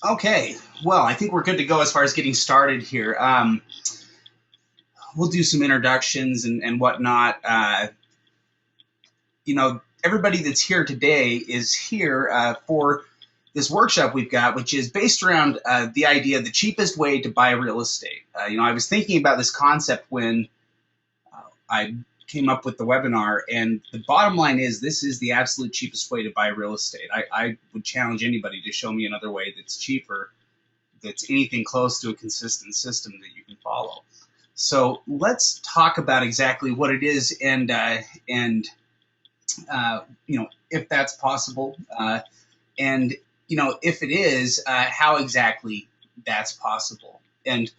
Okay, well, I think we're good to go as far as getting started here. We'll do some introductions and whatnot. Everybody that's here today is here for this workshop we've got, which is based around the idea of the cheapest way to buy real estate. I was thinking about this concept when I came up with the webinar, and the bottom line is this is the absolute cheapest way to buy real estate. I would challenge anybody to show me another way that's cheaper, that's anything close to a consistent system that you can follow. So let's talk about exactly what it is and if that's possible, and if it is, how exactly that's possible. And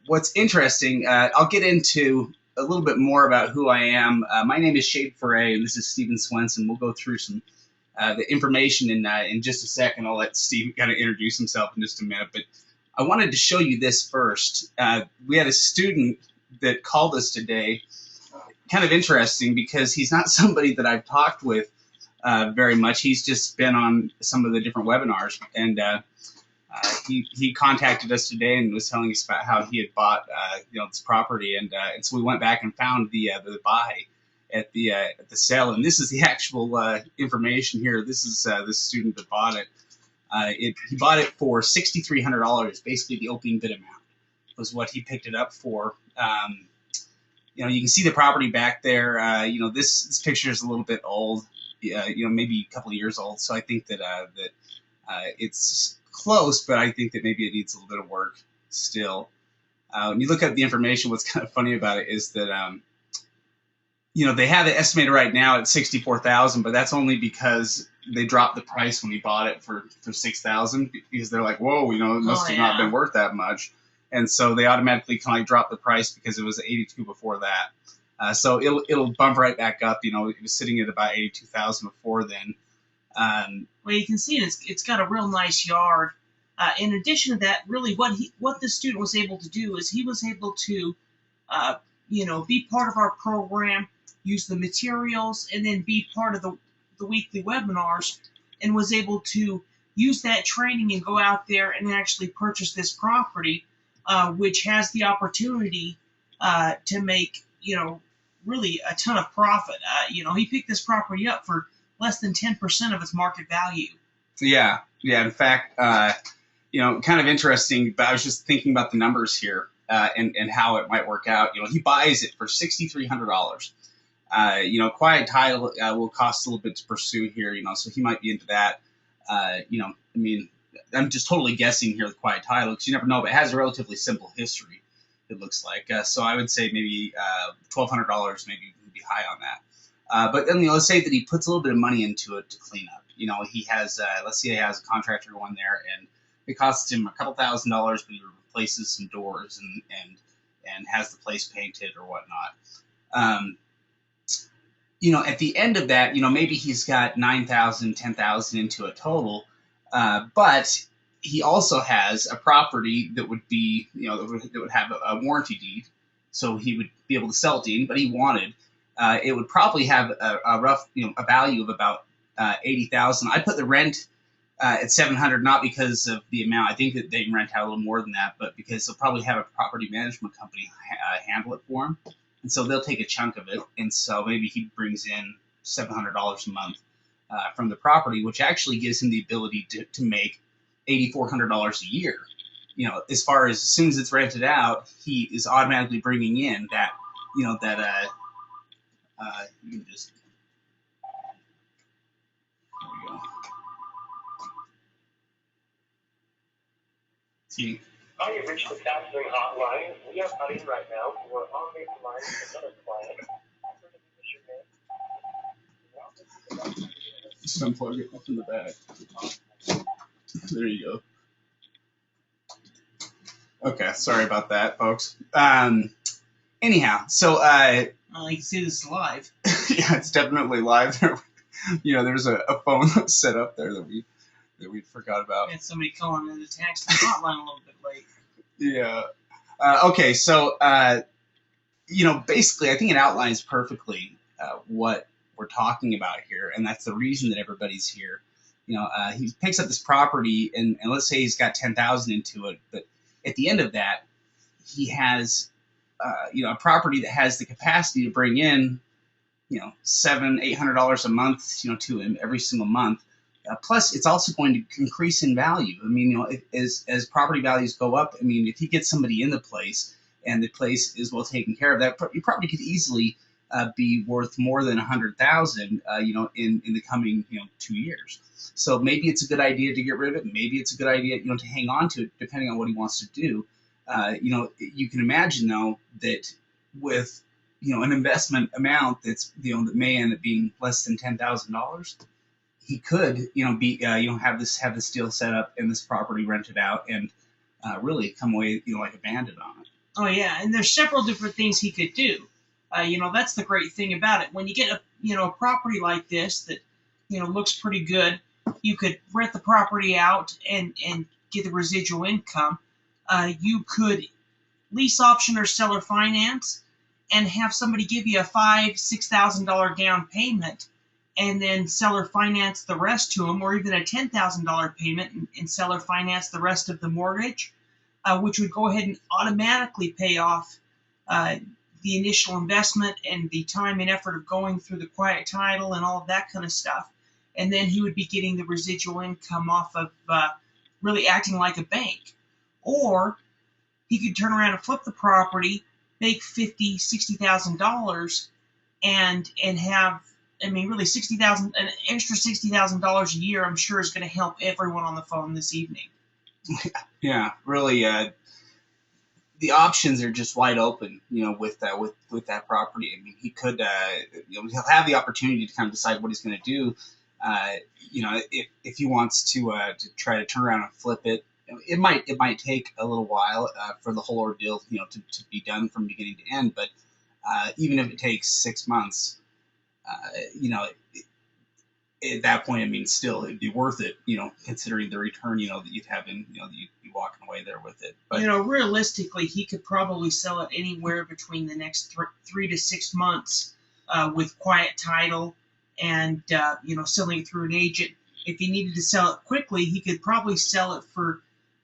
what's interesting, I'll get into a little bit more about who I am. My name is Ferre, and this is Stephen Swenson. We'll go through some the information in just a second. I'll let Steve kind of introduce himself in just a minute, but I wanted to show you this first. We had a student that called us today. Kind of interesting because he's not somebody that I've talked with very much. He's just been on some of the different webinars, and he contacted us today and was telling us about how he had bought this property, and so we went back and found the buy at the sale, and this is the actual information here. This is the student that bought it. He bought it for $6,300. Basically, the opening bid amount was what he picked it up for. You can see the property back there. This picture is a little bit old. Maybe a couple of years old. So I think that it's close, but I think that maybe it needs a little bit of work still. When you look at the information, what's kind of funny about it is that they have it estimated right now at $64,000, but that's only because they dropped the price when he bought it for $6,000, because they're like, whoa, it must have not been worth that much. And so they automatically kind of like drop the price because it was 82 before that. So it'll bump right back up. It was sitting at about 82,000 before then. Well, you can see it's got a real nice yard. In addition to that, really what the student was able to do is he was able to, be part of our program, use the materials, and then be part of the weekly webinars, and was able to use that training and go out there and actually purchase this property, which has the opportunity to make, really a ton of profit. He picked this property up for less than 10% of its market value. Yeah. In fact, kind of interesting, but I was just thinking about the numbers here and how it might work out. He buys it for $6,300. Quiet title will cost a little bit to pursue here, so he might be into that. I'm just totally guessing here with quiet title because you never know, but it has a relatively simple history, it looks like. So I would say maybe $1,200 maybe would be high on that. But then let's say that he puts a little bit of money into it to clean up. He has, let's say he has a contractor going there, and it costs him a couple $1,000s, but he replaces some doors and has the place painted or whatnot. At the end of that, maybe he's got $9,000, $10,000 into a total, but he also has a property that would be, that would have a warranty deed, so he would be able to sell it to anybody he wanted. It would probably have a rough, a value of about $80,000. I put the rent at $700, not because of the amount. I think that they can rent out a little more than that, but because they'll probably have a property management company handle it for him. And so they'll take a chunk of it, and so maybe he brings in $700 a month from the property, which actually gives him the ability to make $8,400 a year. As far as soon as it's rented out, he is automatically bringing in that, you can just, there we go. See. Hi, you've reached the Tax Lien hotline. We are cutting right now. We're on the line with another client. Just unplug it up in the back. There you go. Okay, sorry about that, folks. Anyhow, so you can see this live. Yeah, it's definitely live. There's a phone that's set up there that we forgot about. And somebody calling in the tax hotline a little bit late. Yeah. Okay, so basically, I think it outlines perfectly what we're talking about here, and that's the reason that everybody's here. he picks up this property, and let's say he's got 10,000 into it, but at the end of that, he has a property that has the capacity to bring in $700-800 a month to him every single month. Plus, it's also going to increase in value. I mean, as property values go up, I mean, if he gets somebody in the place and the place is well taken care of, that your property could easily be worth more than 100,000, in the coming 2 years. So maybe it's a good idea to get rid of it. Maybe it's a good idea to hang on to it, depending on what he wants to do. You can imagine though that with an investment amount that's that may end up being less than $10,000, he could have this deal set up and this property rented out and really come away like a bandit on it. Oh yeah, and there's several different things he could do. That's the great thing about it. When you get a property like this that looks pretty good, you could rent the property out and get the residual income. You could lease option or seller finance and have somebody give you a $5,000-6,000 down payment, and then seller finance the rest to them, or even a $10,000 payment and seller finance the rest of the mortgage, which would go ahead and automatically pay off the initial investment and the time and effort of going through the quiet title and all of that kind of stuff. And then he would be getting the residual income off of really acting like a bank. Or he could turn around and flip the property, make $50,000-60,000, and have, really $60,000, an extra $60,000 a year. I'm sure is going to help everyone on the phone this evening. Yeah, really. The options are just wide open, with that property. I mean, he could, he'll have the opportunity to kind of decide what he's going to do. If he wants to try to turn around and flip it. It might take a little while for the whole ordeal, to be done from beginning to end. But even if it takes 6 months, at that point, still it'd be worth it, considering the return, that you'd have in, that you'd be walking away there with it. But realistically, he could probably sell it anywhere between the next 3 to 6 months with quiet title and selling it through an agent. If he needed to sell it quickly, he could probably sell it for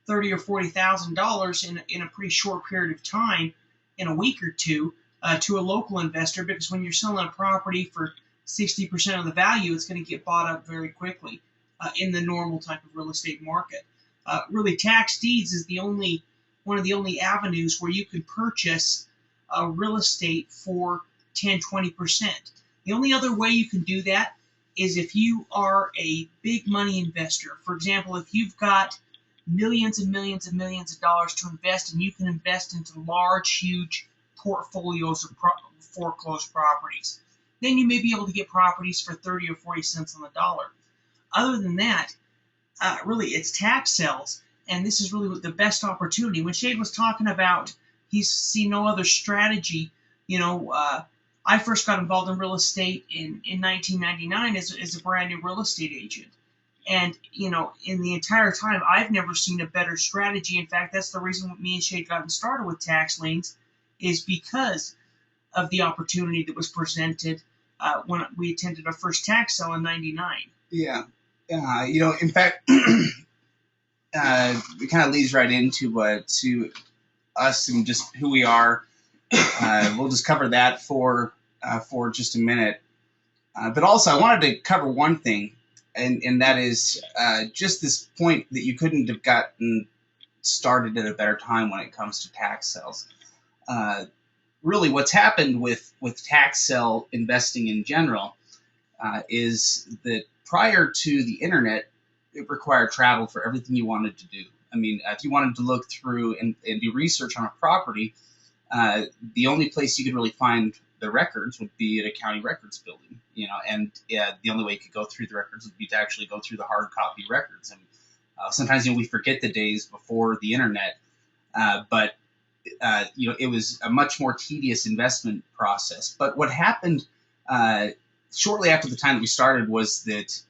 $30,000 or $40,000 in a pretty short period of time, in a week or two, to a local investor. Because when you're selling a property for 60% of the value, it's going to get bought up very quickly in the normal type of real estate market. Really, tax deeds is one of the only avenues where you can purchase real estate for 10-20%. The only other way you can do that is if you are a big money investor. For example, if you've got millions and millions and millions of dollars to invest, and you can invest into large, huge portfolios of foreclosed properties, then you may be able to get properties for 30 or 40 cents on the dollar. Other than that, really, it's tax sales, and this is really the best opportunity. When Shade was talking about he's seen no other strategy, I first got involved in real estate in 1999 as a brand new real estate agent. And, in the entire time, I've never seen a better strategy. In fact, that's the reason me and Shade got started with Tax Liens, is because of the opportunity that was presented when we attended our first tax sale in '99. Yeah. In fact, it kind of leads right into to us and just who we are. We'll just cover that for just a minute. But also, I wanted to cover one thing, and that is just this point that you couldn't have gotten started at a better time when it comes to tax sales. Really, what's happened with tax sale investing in general is that prior to the internet, it required travel for everything you wanted to do. I mean, if you wanted to look through and do research on a property, the only place you could really find the records would be at a county records building, and the only way you could go through the records would be to actually go through the hard copy records. And sometimes we forget the days before the internet, but it was a much more tedious investment process. But what happened shortly after the time that we started was that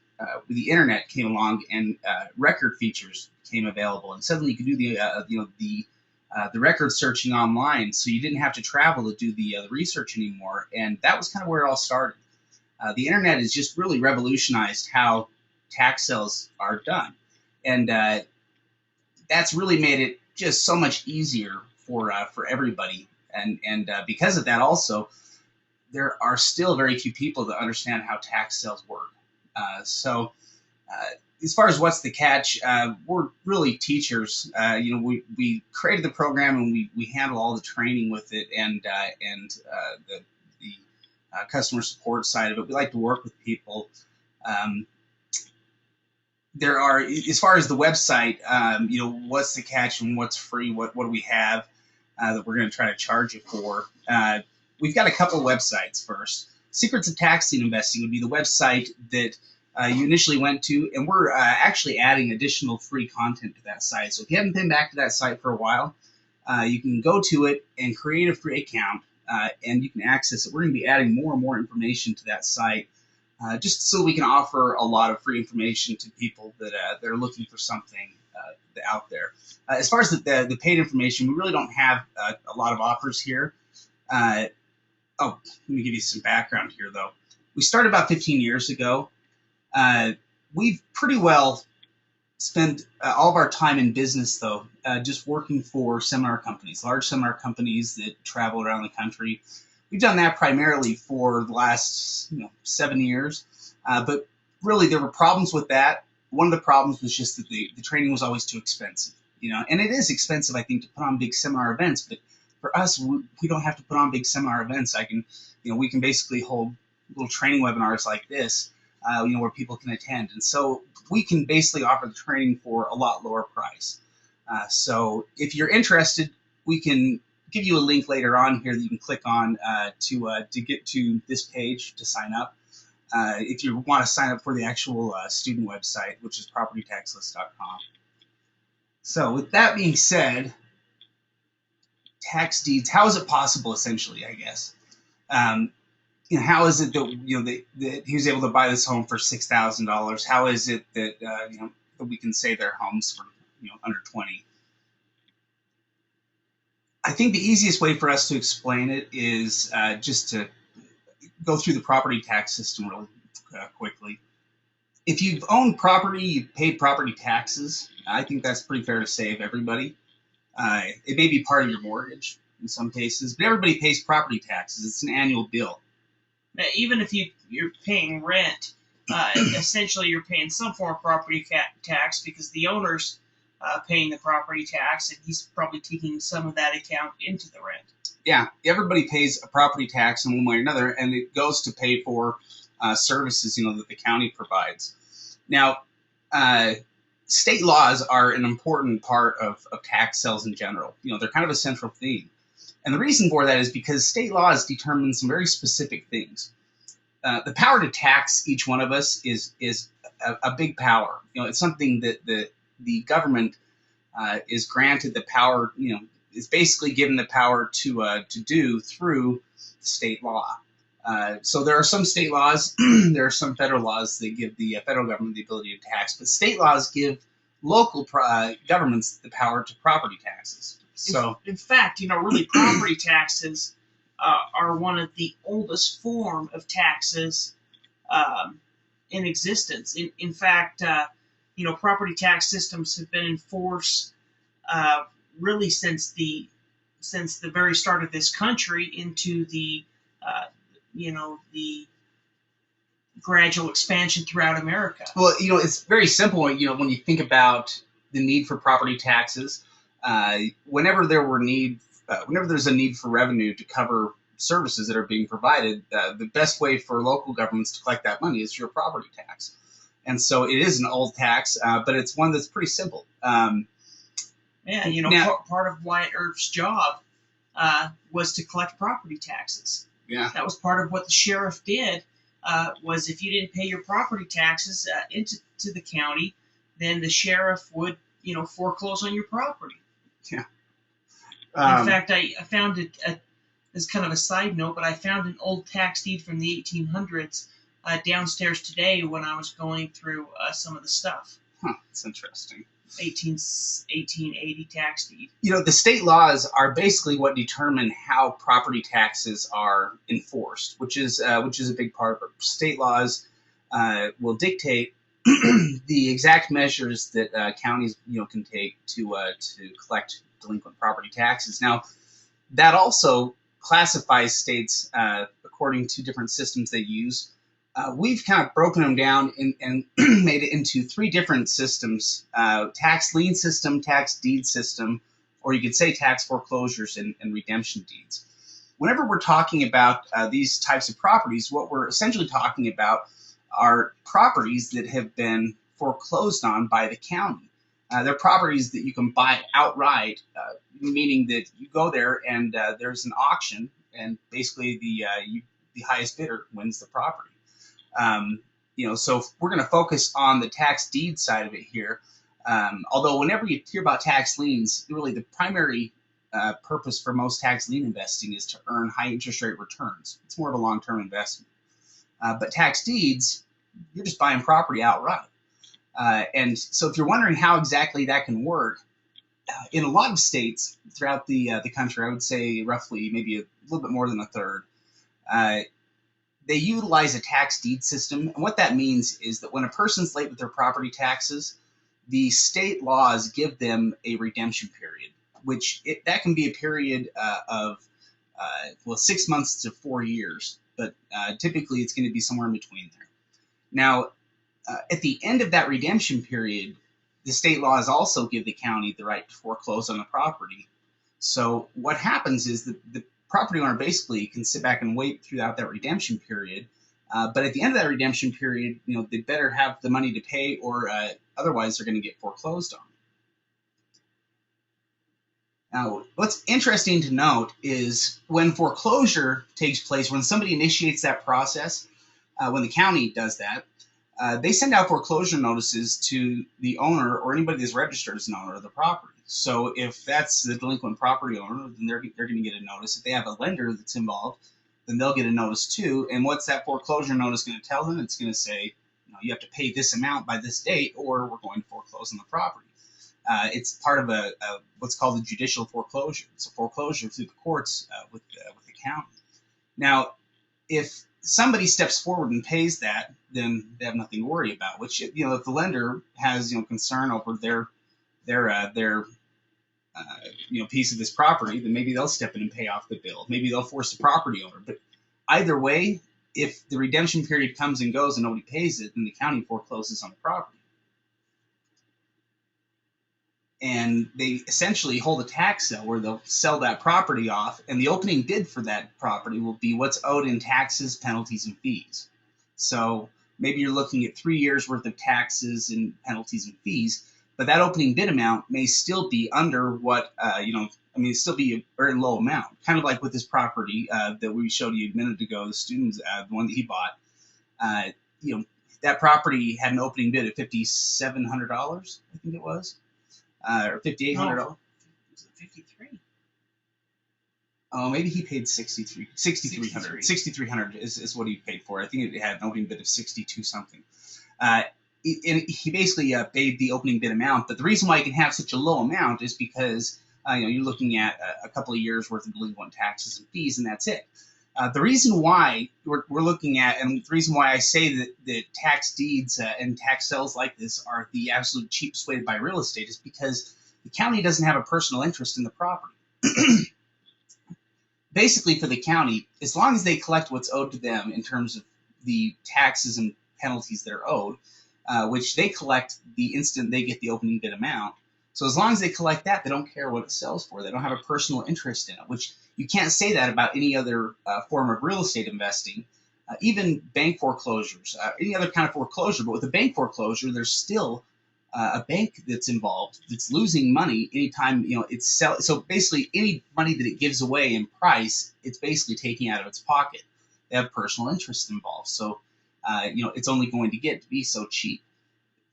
the internet came along and record features became available, and suddenly you could do the record searching online, so you didn't have to travel to do the research anymore. And that was kind of where it all started. The internet has just really revolutionized how tax sales are done. And that's really made it just so much easier for everybody. And because of that, also, there are still very few people that understand how tax sales work. So as far as what's the catch, we're really teachers. We created the program and we handle all the training with it and the customer support side of it. We like to work with people. There are, as far as the website, what's the catch and what's free, what do we have that we're going to try to charge you for? We've got a couple of websites first. Secrets of Tax Lien Investing would be the website that you initially went to, and we're actually adding additional free content to that site. So if you haven't been back to that site for a while, you can go to it and create a free account, and you can access it. We're going to be adding more and more information to that site, just so we can offer a lot of free information to people that are looking for something out there. As far as the paid information, we really don't have a lot of offers here. Let me give you some background here, though. We started about 15 years ago. We've pretty well spent all of our time in business, though, just working for seminar companies, large seminar companies that travel around the country. We've done that primarily for the last 7 years, but really there were problems with that. One of the problems was just that the training was always too expensive, and it is expensive, I think, to put on big seminar events, but for us, we don't have to put on big seminar events. We can basically hold little training webinars like this, where people can attend. And so we can basically offer the training for a lot lower price. So if you're interested, we can give you a link later on here that you can click on to get to this page to sign up. If you want to sign up for the actual student website, which is propertytaxlist.com. So with that being said, tax deeds, how is it possible, essentially, I guess? How is it that that he was able to buy this home for $6,000? How is it that that we can save their homes for under 20? I think the easiest way for us to explain it is just to go through the property tax system really quickly. If you've owned property, you've paid property taxes. I think that's pretty fair to say of everybody. It may be part of your mortgage in some cases, but everybody pays property taxes. It's an annual bill. Now, even if you're paying rent, essentially you're paying some form of property tax because the owner's paying the property tax, and he's probably taking some of that account into the rent. Yeah, everybody pays a property tax in one way or another, and it goes to pay for services that the county provides. Now, state laws are an important part of tax sales in general. They're kind of a central theme. And the reason for that is because state laws determine some very specific things. The power to tax each one of us is a big power. It's something that the government is granted the power, is basically given the power to do through state law. So there are some state laws, there are some federal laws that give the federal government the ability to tax, but state laws give local governments the power to property taxes. So, in fact, really property taxes are one of the oldest form of taxes in existence. In fact, property tax systems have been in force really since the very start of this country into the the gradual expansion throughout America. Well, it's very simple. When you think about the need for property taxes, whenever there's a need for revenue to cover services that are being provided, the best way for local governments to collect that money is through a property tax. And so it is an old tax, but it's one that's pretty simple. Part of Wyatt Earp's job was to collect property taxes. Yeah, that was part of what the sheriff did. Was if you didn't pay your property taxes into the county, then the sheriff would foreclose on your property. Yeah. In fact, I found it as kind of a side note, but I found an old tax deed from the 1800s downstairs today when I was going through some of the stuff. That's interesting. 1880 tax deed. The state laws are basically what determine how property taxes are enforced, which is a big part of it. State laws will dictate the exact measures that counties can take to collect delinquent property taxes. Now, that also classifies states according to different systems they use. We've kind of broken them down and made it into three different systems: tax lien system, tax deed system, or you could say tax foreclosures and redemption deeds. Whenever we're talking about these types of properties, what we're essentially talking about are properties that have been foreclosed on by the county. They're properties that you can buy outright, meaning that you go there and there's an auction, and basically the highest bidder wins the property. So we're going to focus on the tax deed side of it here. Although whenever you hear about tax liens, really the primary purpose for most tax lien investing is to earn high interest rate returns. It's more of a long-term investment. But tax deeds, you're just buying property outright. And so if you're wondering how exactly that can work, in a lot of states throughout the country, I would say roughly maybe a little bit more than a third, they utilize a tax deed system. And what that means is that when a person's late with their property taxes, the state laws give them a redemption period, which that can be a period of 6 months to 4 years, but typically it's going to be somewhere in between there. Now, at the end of that redemption period, the state laws also give the county the right to foreclose on the property. So what happens is that the property owner basically can sit back and wait throughout that redemption period. But at the end of that redemption period, they better have the money to pay, or otherwise they're going to get foreclosed on. Now, what's interesting to note is when foreclosure takes place, when somebody initiates that process, when the county does that, they send out foreclosure notices to the owner or anybody that's registered as an owner of the property. So if that's the delinquent property owner, then they're going to get a notice. If they have a lender that's involved, then they'll get a notice too. And what's that foreclosure notice going to tell them? It's going to say, you have to pay this amount by this date, or we're going to foreclose on the property. It's part of a what's called a judicial foreclosure. It's a foreclosure through the courts with the county. Now, if somebody steps forward and pays that, then they have nothing to worry about. Which, if the lender has concern over their piece of this property, then maybe they'll step in and pay off the bill. Maybe they'll force the property owner. But either way, if the redemption period comes and goes and nobody pays it, then the county forecloses on the property. And they essentially hold a tax sale where they'll sell that property off, and the opening bid for that property will be what's owed in taxes, penalties, and fees. So maybe you're looking at 3 years worth of taxes and penalties and fees, but that opening bid amount may still be under what, still be a very low amount. Kind of like with this property that we showed you a minute ago, the student's, the one that he bought. That property had an opening bid of $5,700, I think it was. Or $5,800. Was it 53? Oh, maybe he paid $6,300. $6,300 is what he paid for. I think it had an opening bid of 62 something. And he basically paid the opening bid amount. But the reason why you can have such a low amount is because you're looking at a couple of years worth of delinquent taxes and fees, and that's it. The reason why we're looking at, and the reason why I say that tax deeds and tax sales like this are the absolute cheapest way to buy real estate is because the county doesn't have a personal interest in the property. Basically, for the county, as long as they collect what's owed to them in terms of the taxes and penalties that are owed, which they collect the instant they get the opening bid amount. So as long as they collect that, they don't care what it sells for. They don't have a personal interest in it, which you can't say that about any other form of real estate investing, even bank foreclosures, any other kind of foreclosure. But with a bank foreclosure, there's still a bank that's involved that's losing money anytime it's sell. So basically, any money that it gives away in price, it's basically taking out of its pocket. They have personal interest involved, so it's only going to get to be so cheap.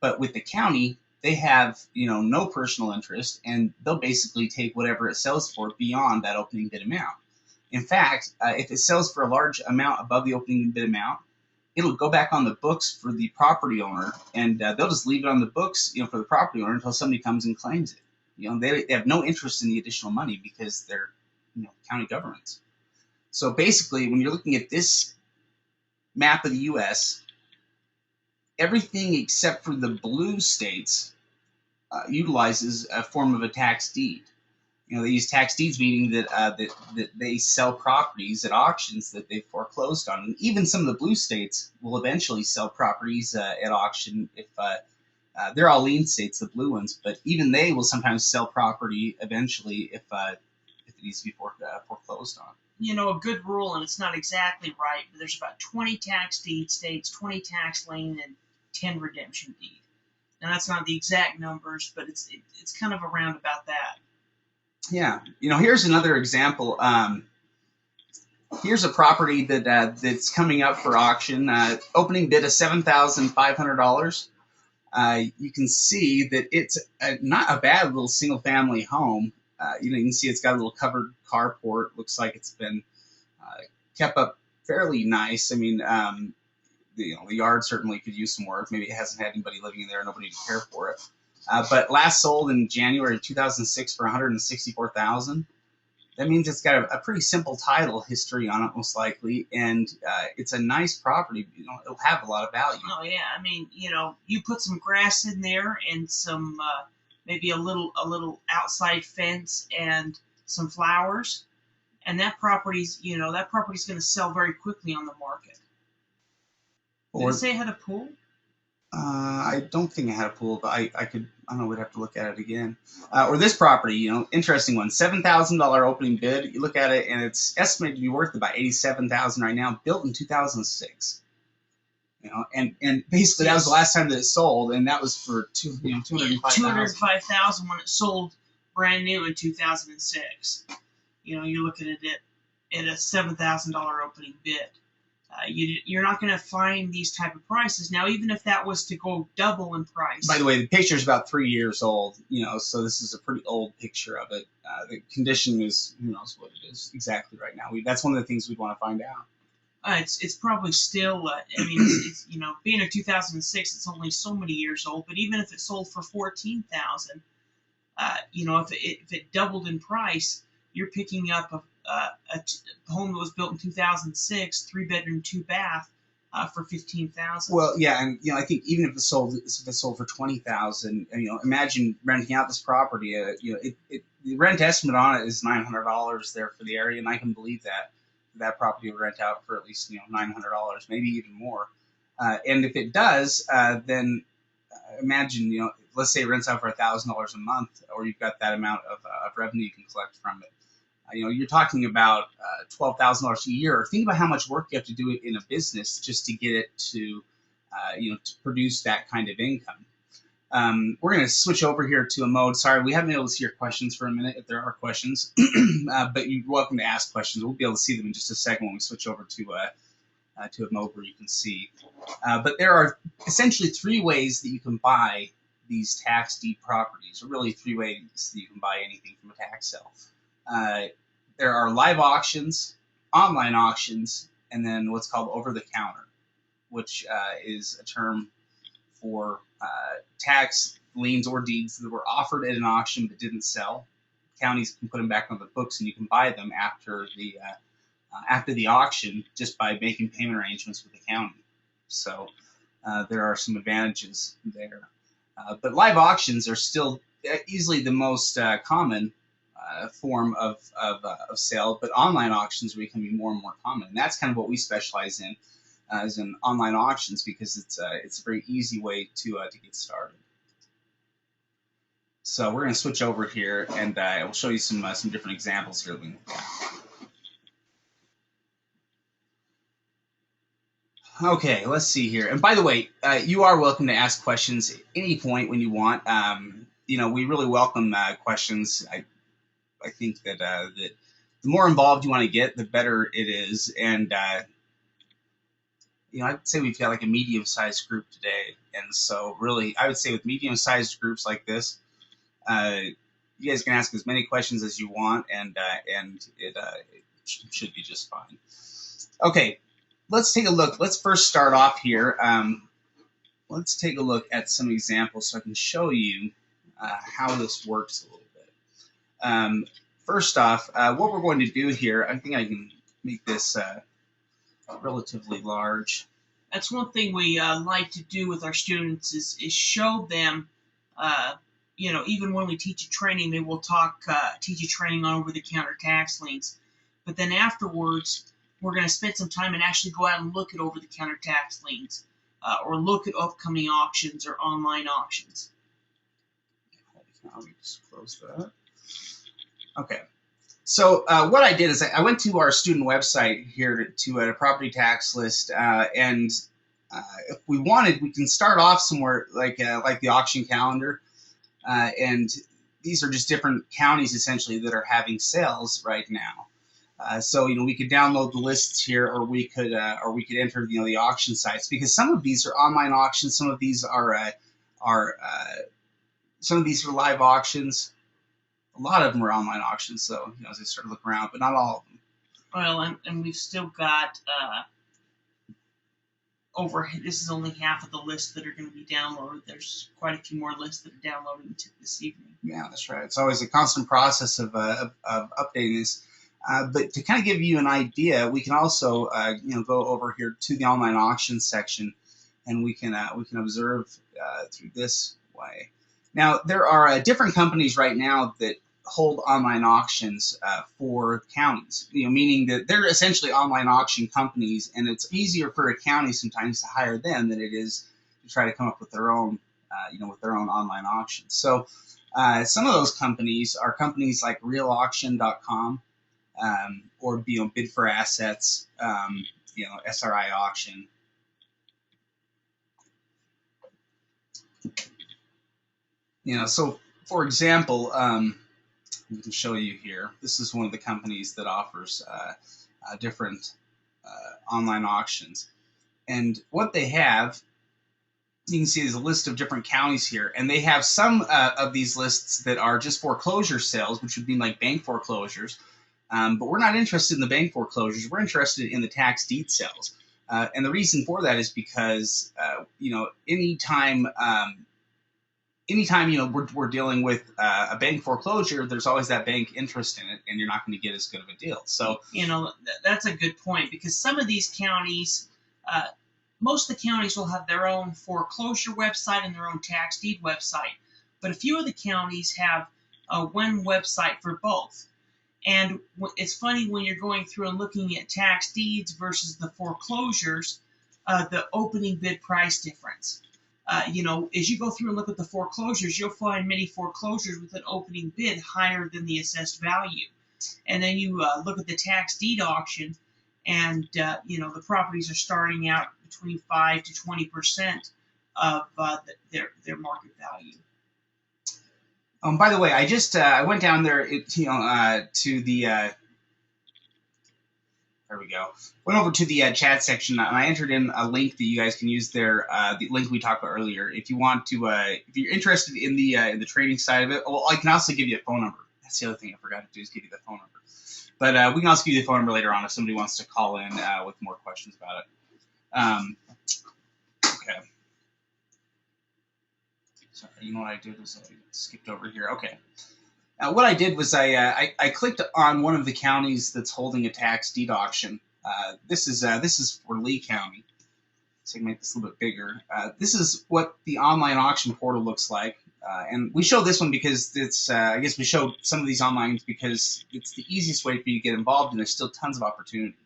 But with the county, they have no personal interest, and they'll basically take whatever it sells for beyond that opening bid amount. In fact, if it sells for a large amount above the opening bid amount, it'll go back on the books for the property owner, and they'll just leave it on the books for the property owner until somebody comes and claims it. They have no interest in the additional money because they're county governments. So basically, when you're looking at this map of the U.S., everything except for the blue states utilizes a form of a tax deed. They use tax deeds, meaning that they sell properties at auctions that they foreclosed on. And even some of the blue states will eventually sell properties at auction if they're all lien states, the blue ones, but even they will sometimes sell property eventually if it needs to be foreclosed on. A good rule, and it's not exactly right, but there's about 20 tax deed states, 20 tax lien, and 10 redemption deed. Now that's not the exact numbers, but it's kind of around about that. Yeah, here's another example. Here's a property that's coming up for auction. Opening bid of $7,500. You can see that it's not a bad little single-family home. You can see it's got a little covered carport. Looks like it's been kept up fairly nice. I mean, the yard certainly could use some work. Maybe it hasn't had anybody living in there, nobody to care for it. But last sold in January 2006 for $164,000. That means it's got a pretty simple title history on it, most likely, and it's a nice property. It'll have a lot of value. Oh yeah, I mean, you put some grass in there and some maybe a little outside fence and some flowers, and that property's going to sell very quickly on the market. Did it say it had a pool? I don't think it had a pool, but I don't know, we'd have to look at it again. Or this property, interesting one, $7,000 opening bid. You look at it, and it's estimated to be worth about $87,000 right now, built in 2006. And basically that was the last time that it sold, and that was for $205,000. $205,000 when it sold brand new in 2006. You're looking at it at a $7,000 opening bid. You're not going to find these type of prices now, even if that was to go double in price. By the way, the picture is about 3 years old, so this is a pretty old picture of it. The condition is, who knows what it is exactly right now. That's one of the things we'd want to find out. It's probably still, it's being in 2006, it's only so many years old, but even if it sold for $14,000, if it doubled in price, you're picking up a home that was built in 2006, 3-bedroom, 2-bath, for $15,000. Well, yeah, and I think even if it sold for $20,000, imagine renting out this property. The rent estimate on it is $900 there for the area, and I can believe that property will rent out for at least $900, maybe even more. And if it does, then imagine let's say it rents out for $1,000 a month, or you've got that amount of revenue you can collect from it. You're talking about $12,000 a year. Think about how much work you have to do in a business just to get it to produce that kind of income. We're going to switch over here to a mode. Sorry, we haven't been able to see your questions for a minute, if there are questions, but you're welcome to ask questions. We'll be able to see them in just a second when we switch over to a mode where you can see. But there are essentially 3 ways that you can buy these tax deed properties, or really 3 ways that you can buy anything from a tax sale. There are live auctions, online auctions, and then what's called over-the-counter, which is a term for tax liens or deeds that were offered at an auction but didn't sell. Counties can put them back on the books, and you can buy them after the auction just by making payment arrangements with the county. So there are some advantages there. But live auctions are still easily the most common form of sale, but online auctions are becoming more and more common, and that's kind of what we specialize in, is in online auctions, because it's a very easy way to get started. So we're going to switch over here, and we'll show you some different examples here. Okay, let's see here. And by the way, you are welcome to ask questions at any point when you want. We really welcome questions. I think that the more involved you want to get, the better it is. And, I'd say we've got like a medium-sized group today. And so really, I would say with medium-sized groups like this, you guys can ask as many questions as you want, and it should be just fine. Okay, let's take a look. Let's first start off here. Let's take a look at some examples so I can show you how this works a little bit. First off, what we're going to do here, I think I can make this relatively large. That's one thing we like to do with our students is show them, even when we teach a training, maybe we'll teach a training on over-the-counter tax liens. But then afterwards, we're going to spend some time and actually go out and look at over-the-counter tax liens or look at upcoming auctions or online auctions. Let me just close that. Okay. So what I did is I went to our student website here to a property tax list, and if we wanted, we can start off somewhere like the auction calendar, and these are just different counties essentially that are having sales right now. So we could download the lists here, or we could enter the auction sites, because some of these are online auctions, some of these are live auctions. A lot of them are online auctions, so as I started looking around, but not all of them. Well, and we've still got this is only half of the lists that are going to be downloaded. There's quite a few more lists that are downloaded this evening. Yeah, that's right. It's always a constant process of updating this. But to kind of give you an idea, we can also go over here to the online auction section, and we can observe through this way. Now, there are different companies right now that hold online auctions for counties, meaning that they're essentially online auction companies, and it's easier for a county sometimes to hire them than it is to try to come up with their own, with their own online auctions. So some of those companies are companies like realauction.com, or Bid for Assets, SRI Auction. So for example, we can show you here. This is one of the companies that offers different online auctions. And what they have, you can see there's a list of different counties here. And they have some of these lists that are just foreclosure sales, which would be like bank foreclosures. But we're not interested in the bank foreclosures. We're interested in the tax deed sales. And the reason for that is because, anytime we're dealing with a bank foreclosure, there's always that bank interest in it, and you're not going to get as good of a deal. So that's a good point, because some of these counties, most of the counties will have their own foreclosure website and their own tax deed website, but a few of the counties have one website for both. And it's funny when you're going through and looking at tax deeds versus the foreclosures, the opening bid price difference. As you go through and look at the foreclosures, you'll find many foreclosures with an opening bid higher than the assessed value. And then you look at the tax deed auction, and the properties are starting out between 5 to 20% of their market value. By the way, I just I went down there, to the. There we go. Went over to the chat section, and I entered in a link that you guys can use there. The link we talked about earlier. If you want to, if you're interested in the trading side of it, well, I can also give you a phone number. That's the other thing I forgot to do, is give you the phone number. But we can also give you the phone number later on if somebody wants to call in with more questions about it. Okay. Sorry, you know what I did was I skipped over here. Okay. Now, what I did was I clicked on one of the counties that's holding a tax deed auction. This is for Lee County. So I can make this a little bit bigger. This is what the online auction portal looks like. And we show this one because it's, I guess we show some of these online because it's the easiest way for you to get involved, and there's still tons of opportunity.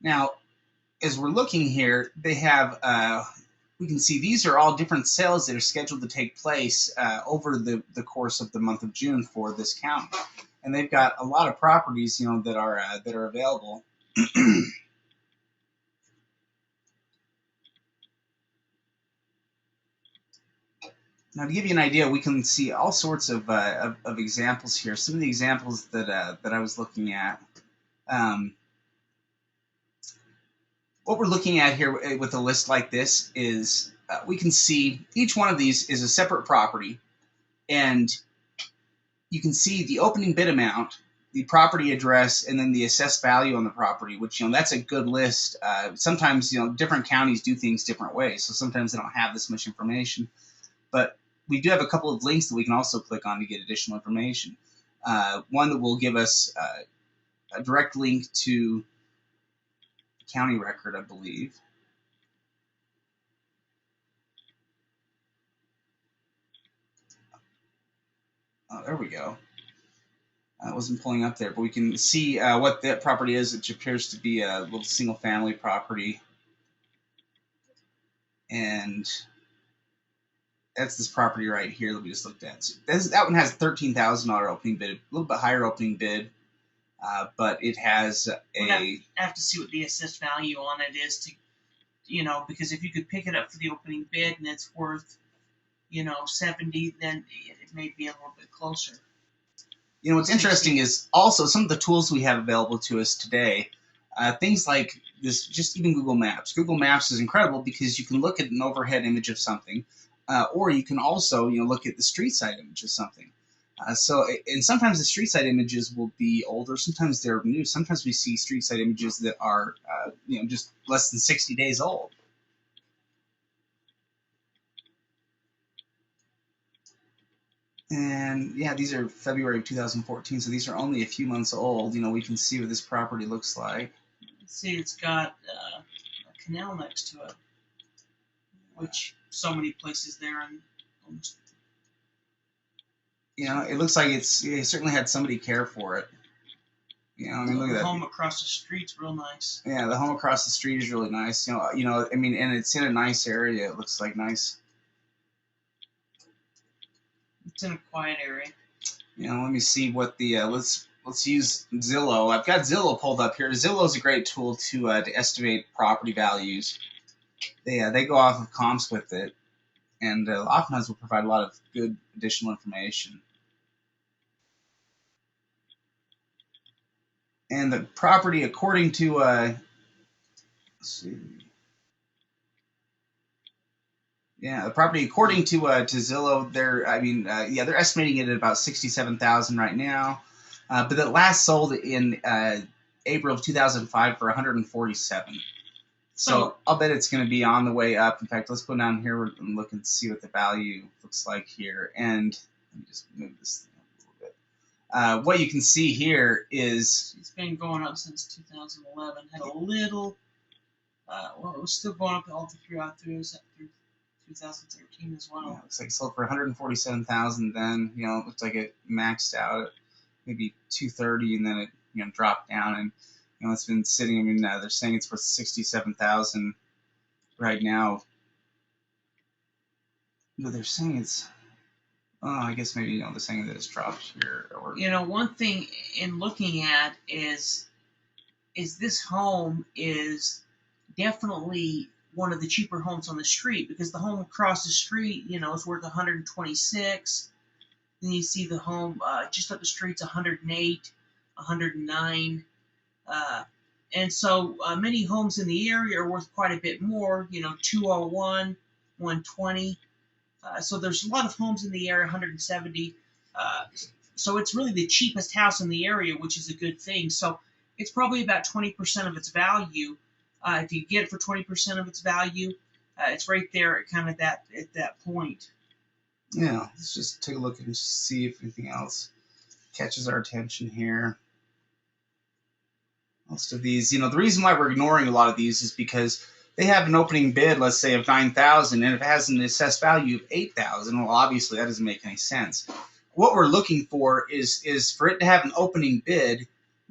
Now, as we're looking here, they have, we can see these are all different sales that are scheduled to take place over the course of the month of June for this county. And they've got a lot of properties, that are available. Now, to give you an idea, we can see all sorts of examples here. Some of the examples that I was looking at. What we're looking at here with a list like this is we can see each one of these is a separate property, and you can see the opening bid amount, the property address, and then the assessed value on the property, which, that's a good list. Sometimes, different counties do things different ways, so sometimes they don't have this much information. But we do have a couple of links that we can also click on to get additional information. One that will give us a direct link to county record, I believe. Oh, there we go. It wasn't pulling up there, but we can see what that property is, which appears to be a little single-family property. And that's this property right here that we just looked at. So that one has $13,000 opening bid, a little bit higher opening bid, but it has I have to see what the assessed value on it is to, because if you could pick it up for the opening bid and it's worth, 70, then it may be a little bit closer. What's interesting is also some of the tools we have available to us today, things like this, just even Google Maps. Google Maps is incredible because you can look at an overhead image of something, or you can also, look at the street side image of something. And sometimes the street side images will be older, sometimes they're new. Sometimes we see street side images that are, just less than 60 days old. And yeah, these are February of 2014, so these are only a few months old. We can see what this property looks like. See, it's got a canal next to it, which so many places there, and almost. It looks like it certainly had somebody care for it. Look at that. The home across the street's real nice. Yeah, the home across the street is really nice. And it's in a nice area. It looks like nice. It's in a quiet area. Let me see what the let's use Zillow. I've got Zillow pulled up here. Zillow is a great tool to estimate property values. They go off of comps with it, and oftentimes will provide a lot of good additional information. And the property, according to let's see. Yeah, the property, according to Zillow, they're estimating it at about $67,000 right now, but it last sold in April of 2005 for $147,000. So I'll bet it's going to be on the way up. In fact, let's go down here and look and see what the value looks like here. And let me just move this thing up a little bit. What you can see here is it's been going up since 2011. Had a little, it was still going up all throughout through 2013 as well. Yeah, looks like it sold for $147,000. Then it looks like it maxed out at maybe $230,000, and then it dropped down, and it's been sitting. They're saying it's worth $67,000 right now. But they're saying it's. Oh, I guess maybe they're saying that it's dropped here. Or one thing in looking at is this home is definitely one of the cheaper homes on the street, because the home across the street, is worth $126. Then you see the home just up the street's $108, $109. And so many homes in the area are worth quite a bit more, $201, $120. So there's a lot of homes in the area, $170. So it's really the cheapest house in the area, which is a good thing. So it's probably about 20% of its value. If you get it for 20% of its value, it's right there at kind of at that point. Yeah, let's just take a look and see if anything else catches our attention here. Most of these, the reason why we're ignoring a lot of these is because they have an opening bid, let's say, of $9,000, and if it has an assessed value of $8,000, well, obviously that doesn't make any sense. What we're looking for is for it to have an opening bid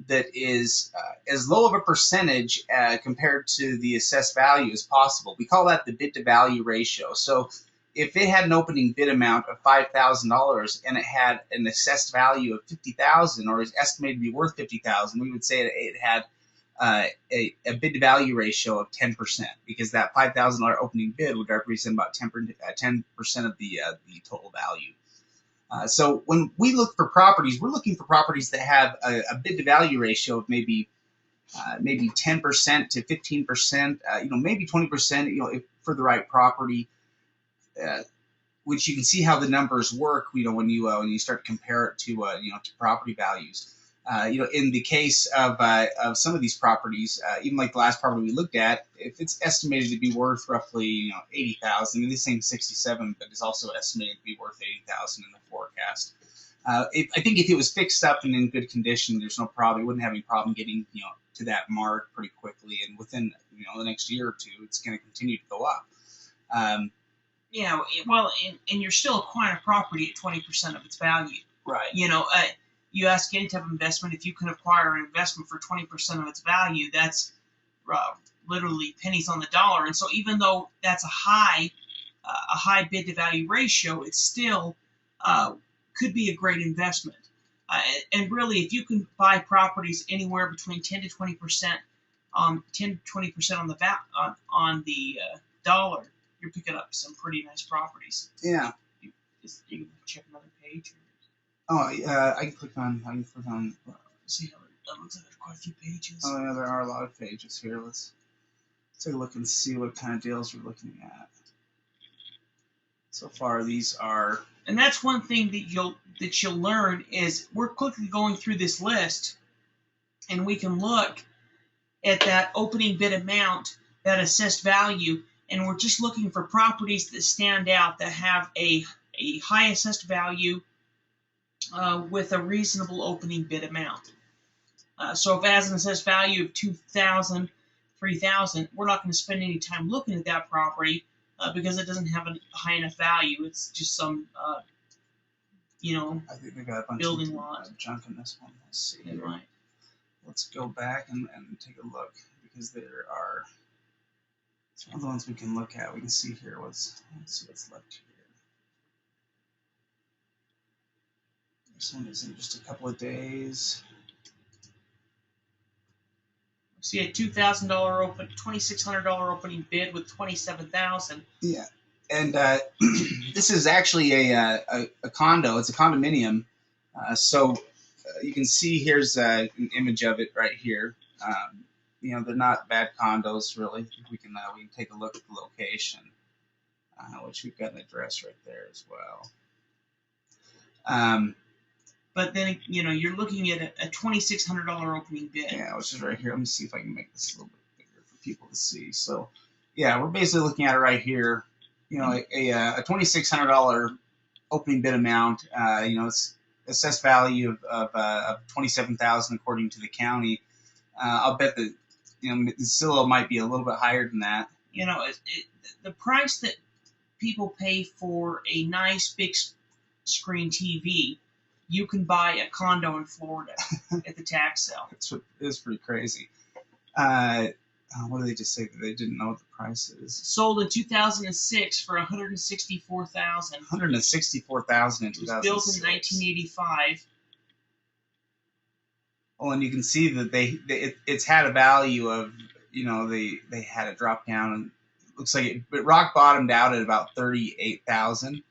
that is as low of a percentage compared to the assessed value as possible. We call that the bid to value ratio. So if it had an opening bid amount of $5,000 and it had an assessed value of $50,000, or is estimated to be worth $50,000, we would say it had a bid to value ratio of 10%, because that $5,000 opening bid would represent about 10% of the total value. So when we look for properties, we're looking for properties that have a bid to value ratio of maybe 10% to 15%, maybe 20%, if for the right property, which you can see how the numbers work, when you start to compare it to to property values. In the case of some of these properties, even like the last property we looked at, if it's estimated to be worth roughly $80,000, this thing's $67,000, but it's also estimated to be worth $80,000 in the forecast. I think if it was fixed up and in good condition, there's no problem. You wouldn't have any problem getting to that mark pretty quickly, and within the next year or two, it's going to continue to go up. Yeah, well, and you're still acquiring a property at 20% of its value. Right. You ask any type of investment, if you can acquire an investment for 20% of its value, that's literally pennies on the dollar. And so even though that's a high bid to value ratio, it still could be a great investment. And really, if you can buy properties anywhere between 10 to 20%, 10 to 20% on the dollar, you're picking up some pretty nice properties. Yeah. You can check another page. I can click on. See how it looks like there's quite a few pages. Oh yeah, there are a lot of pages here. Let's take a look and see what kind of deals we're looking at. So far, these are. And that's one thing that you'll learn is we're quickly going through this list, and we can look at that opening bid amount, that assessed value, and we're just looking for properties that stand out, that have a high assessed value with a reasonable opening bid amount. So if it has an assessed value of $2,000, $3,000, we're not going to spend any time looking at that property because it doesn't have a high enough value. It's just some, I think we got a bunch building of lot. junk in this one. Let's see. It might. Let's go back and take a look, because there are some other ones we can look at. We can see here let's see what's left here. This one is in just a couple of days. See a $2,600 opening bid with $27,000. Yeah, and this is actually a condo. It's a condominium. So you can see here's an image of it right here. They're not bad condos really. We can take a look at the location, which we've got an address right there as well. But then you're looking at a $2,600 opening bid. Yeah, which is right here. Let me see if I can make this a little bit bigger for people to see. So, yeah, we're basically looking at it right here. A $2,600 opening bid amount. It's assessed value of $27,000 according to the county. I'll bet that the Zillow might be a little bit higher than that. The price that people pay for a nice big screen TV, you can buy a condo in Florida at the tax sale. It's pretty crazy. What did they just say? That they didn't know what the price is? Sold in 2006 for $164,000. $164,000 in 2006. It was built in 1985. Well, and you can see that it's had a value of they had it drop down, and it looks like it rock bottomed out at about $38,000,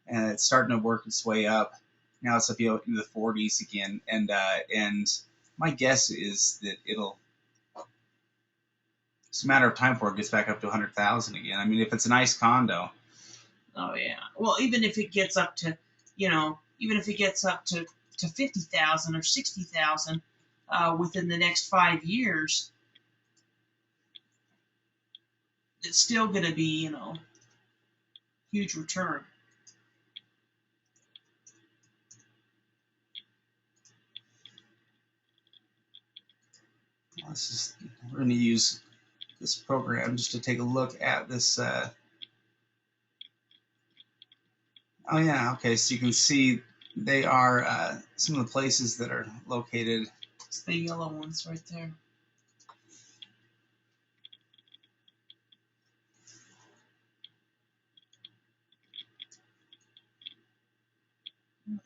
and it's starting to work its way up. Now it's up into the 40s again, and my guess is that it's a matter of time before it gets back up to 100,000 again. I mean, if it's a nice condo. Oh yeah. Well, even if it gets up to 50,000 or 60,000 within the next 5 years, it's still going to be huge return. We're going to use this program just to take a look at this. Oh yeah, okay. So you can see they are some of the places that are located. It's the yellow ones right there.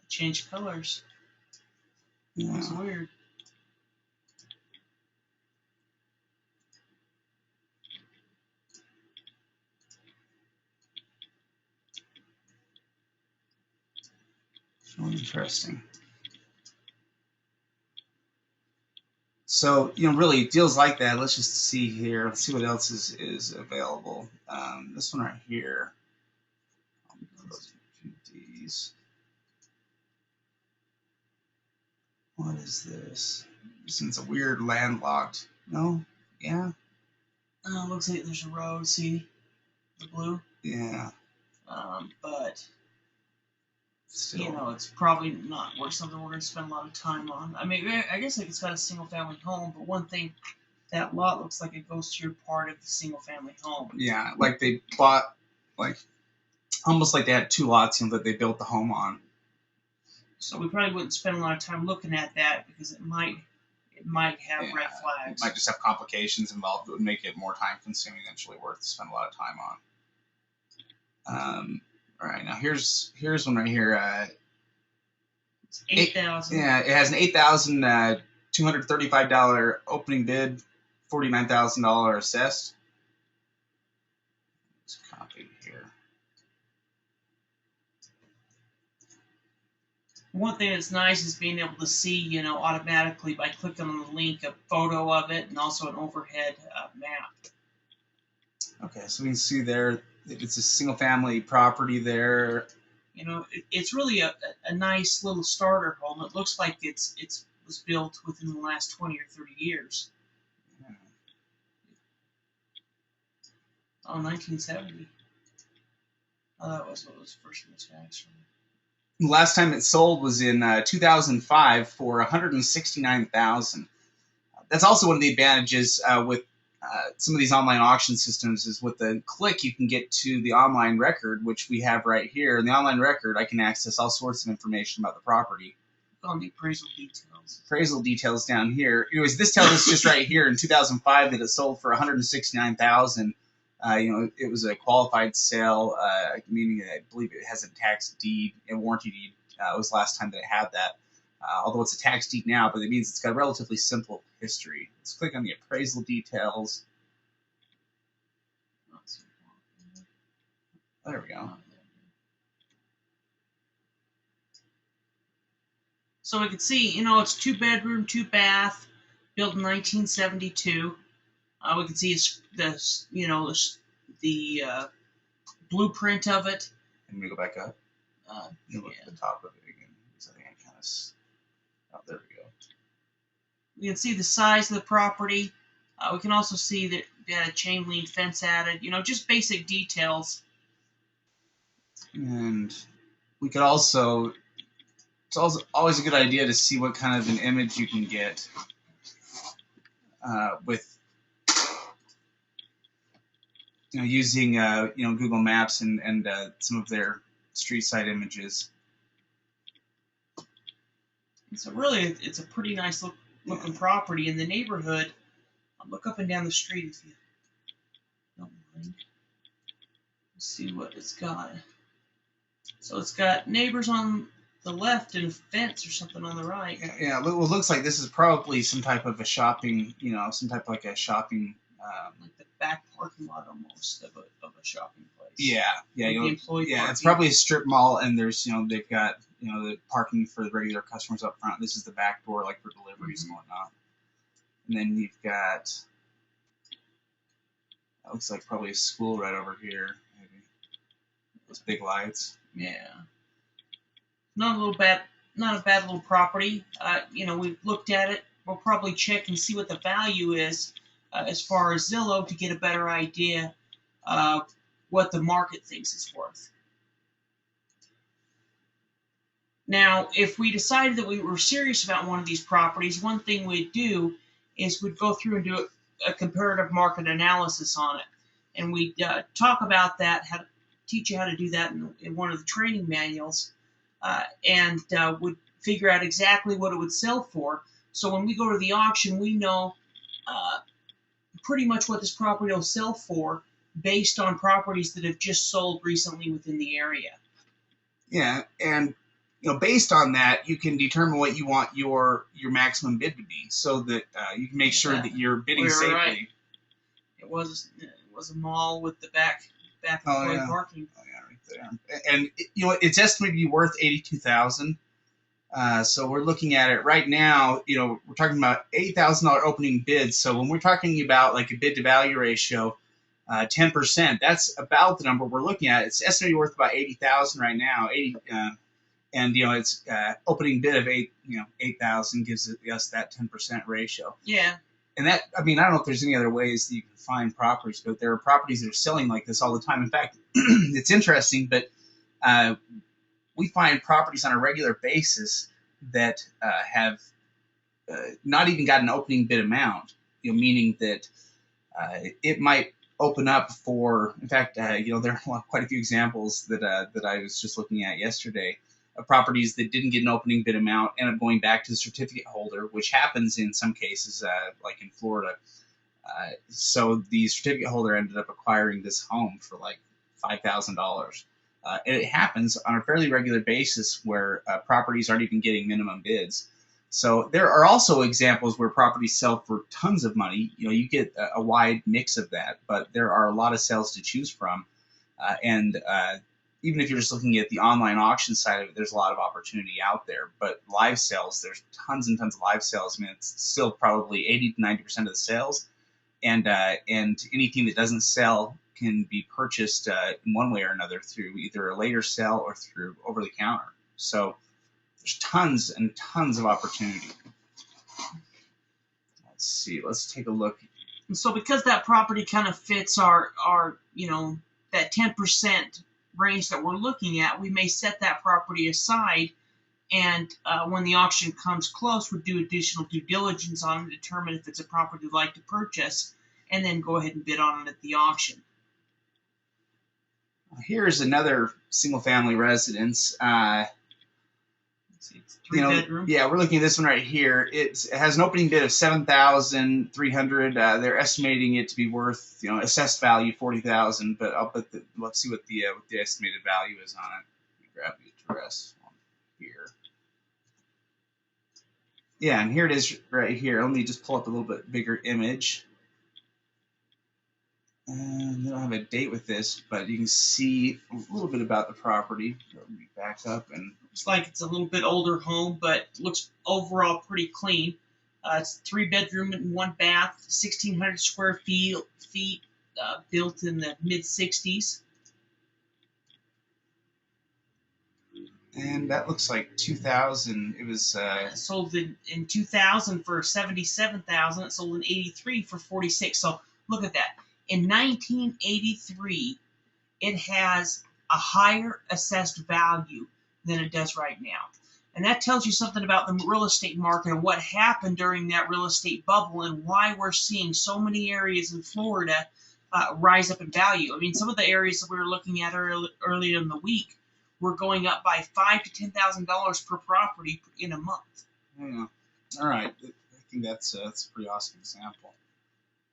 Change colors. Yeah. That's weird. So interesting. So, really, deals like that. Let's just see here. Let's see what else is available. This one right here. These. What is this? This is a weird landlocked. No? Yeah? Looks like there's a road. See? The blue? Yeah. But Still. It's probably not worth something we're going to spend a lot of time on. I mean, I guess like it's got a single-family home, but one thing, that lot looks like it goes through part of the single-family home. Yeah, like they bought, like, almost like they had 2 lots, that they built the home on. So we probably wouldn't spend a lot of time looking at that because it might have red flags. It might just have complications involved that would make it more time-consuming than it's really worth to spend a lot of time on. All right, now here's one right here. It's $8,000. Yeah, it has an $8,235 opening bid, $49,000 assessed. Let's copy here. One thing that's nice is being able to see, automatically by clicking on the link, a photo of it and also an overhead map. Okay, so we can see there it's a single-family property there. It's really a nice little starter home. It looks like it was built within the last 20 or 30 years. Yeah. Oh, 1970. Oh, that was what was first in the tax. The last time it sold was in 2005 for $169,000. That's also one of the advantages with some of these online auction systems is with a click you can get to the online record, which we have right here. In the online record, I can access all sorts of information about the property. On the appraisal details. Appraisal details down here. Anyways, this tells us just right here in 2005 that it sold for $169,000. It was a qualified sale, meaning I believe it has a tax deed and warranty deed. It was the last time that it had that. Although it's a tax deed now, but it means it's got a relatively simple history. Let's click on the appraisal details. There we go. So we can see, it's 2-bedroom, 2-bath, built in 1972. We can see the blueprint of it. And we go back up. Look at the top of it again. I think I kind of. Oh, there we go. We can see the size of the property. We can also see that they had a chain link fence added. Just basic details. And we could also. It's also always a good idea to see what kind of an image you can get with. Using Google Maps and some of their street side images. So really, it's a pretty nice looking property in the neighborhood. I'll look up and down the street if you don't mind. Let's see what it's got. So it's got neighbors on the left and a fence or something on the right. Yeah. Well, it looks like this is probably some type of a shopping, some type of like a shopping. Like the back parking lot almost of a shopping place. Yeah. It's probably a strip mall, and there's they've got the parking for the regular customers up front. This is the back door, like for deliveries and whatnot. And then you've got that looks like probably a school right over here, maybe those big lights. Yeah. Not a bad little property. We've looked at it. We'll probably check and see what the value is. As far as Zillow to get a better idea of what the market thinks it's worth. Now, if we decided that we were serious about one of these properties, one thing we'd do is we'd go through and do a comparative market analysis on it. And we'd talk about that, teach you how to do that in one of the training manuals, and would figure out exactly what it would sell for. So when we go to the auction, we know pretty much what this property will sell for based on properties that have just sold recently within the area. Yeah, and based on that, you can determine what you want your maximum bid to be, so that you can make sure that you're bidding safely. Right. It was a mall with the back parking. Oh yeah, right there. And it's estimated to be worth $82,000. So we're looking at it right now. We're talking about $8,000 opening bids. So when we're talking about like a bid to value ratio, 10%, that's about the number we're looking at. It's estimated worth about $80,000 right now. And it's opening bid of $8,000 gives us that 10% ratio. Yeah. And that, I don't know if there's any other ways that you can find properties, but there are properties that are selling like this all the time. In fact, it's interesting, but we find properties on a regular basis that have not even got an opening bid amount. Meaning that it might open up for. In fact, there are quite a few examples that I was just looking at yesterday of properties that didn't get an opening bid amount, end up going back to the certificate holder, which happens in some cases, like in Florida. So the certificate holder ended up acquiring this home for like $5,000. And it happens on a fairly regular basis where properties aren't even getting minimum bids. So there are also examples where properties sell for tons of money. You get a wide mix of that, but there are a lot of sales to choose from. And even if you're just looking at the online auction side of it, there's a lot of opportunity out there. But live sales, there's tons and tons of live sales. I mean, it's still probably 80 to 90% of the sales. And anything that doesn't sell can be purchased in one way or another through either a later sale or through over the counter. So there's tons and tons of opportunity. Let's see. Let's take a look. And so because that property kind of fits our that 10% range that we're looking at, we may set that property aside, and when the auction comes close, we'll do additional due diligence on it, determine if it's a property we'd like to purchase, and then go ahead and bid on it at the auction. Here's another single-family residence. It's 3-bedroom. Yeah, we're looking at this one right here. It has an opening bid of $7,300. They're estimating it to be worth, assessed value $40,000. But let's see what the estimated value is on it. Grab the address on here. Yeah, and here it is right here. Let me just pull up a little bit bigger image. And they don't have a date with this, but you can see a little bit about the property. Let me back up and. Looks like it's a little bit older home, but looks overall pretty clean. It's 3-bedroom and 1 bath, 1,600 square feet, built in the mid-'60s. And that looks like 2000. It was sold in 2000 for $77,000. It sold in '83 for $46,000. So look at that. In 1983, it has a higher assessed value than it does right now. And that tells you something about the real estate market and what happened during that real estate bubble and why we're seeing so many areas in Florida rise up in value. I mean, some of the areas that we were looking at earlier in the week were going up by $5,000 to $10,000 per property in a month. Yeah. All right. I think that's a pretty awesome example.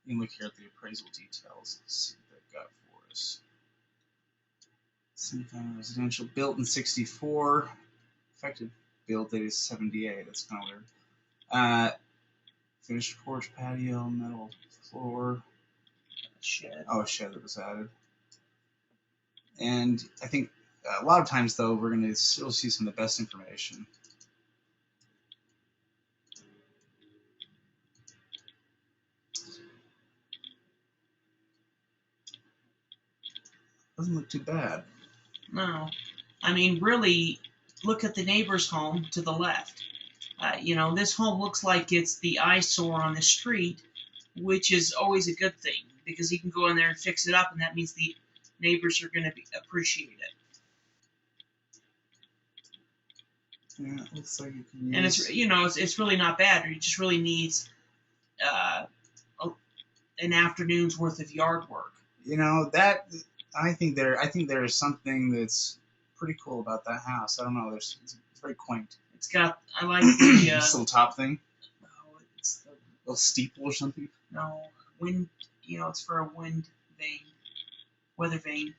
You can look here at the appraisal details. Let's see what they've got for us. Single-family residential, built in '64. Effective build date is '78. That's kind of weird. Finished porch, patio, metal floor. Shed. Oh, a shed that was added. And I think a lot of times, though, we're going to still see some of the best information. Doesn't look too bad. No. I mean, really, look at the neighbor's home to the left. This home looks like it's the eyesore on the street, which is always a good thing because you can go in there and fix it up, and that means the neighbors are going to appreciate it. Yeah, it looks like you can use... And it's really not bad. It just really needs an afternoon's worth of yard work. I think there is something that's pretty cool about that house. I don't know. It's very quaint. I like the this little top thing. No, it's the little steeple or something. No, wind. It's for a wind vane, weather vane.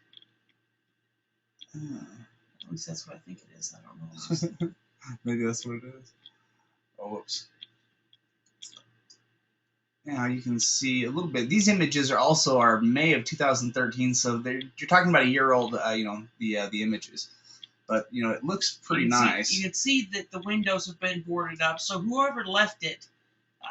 At least that's what I think it is. I don't know. Maybe that's what it is. Oh, whoops. Now you can see a little bit. These images are May of 2013, so you're talking about a year old. The images, but it looks pretty nice. You can see that the windows have been boarded up. So whoever left it,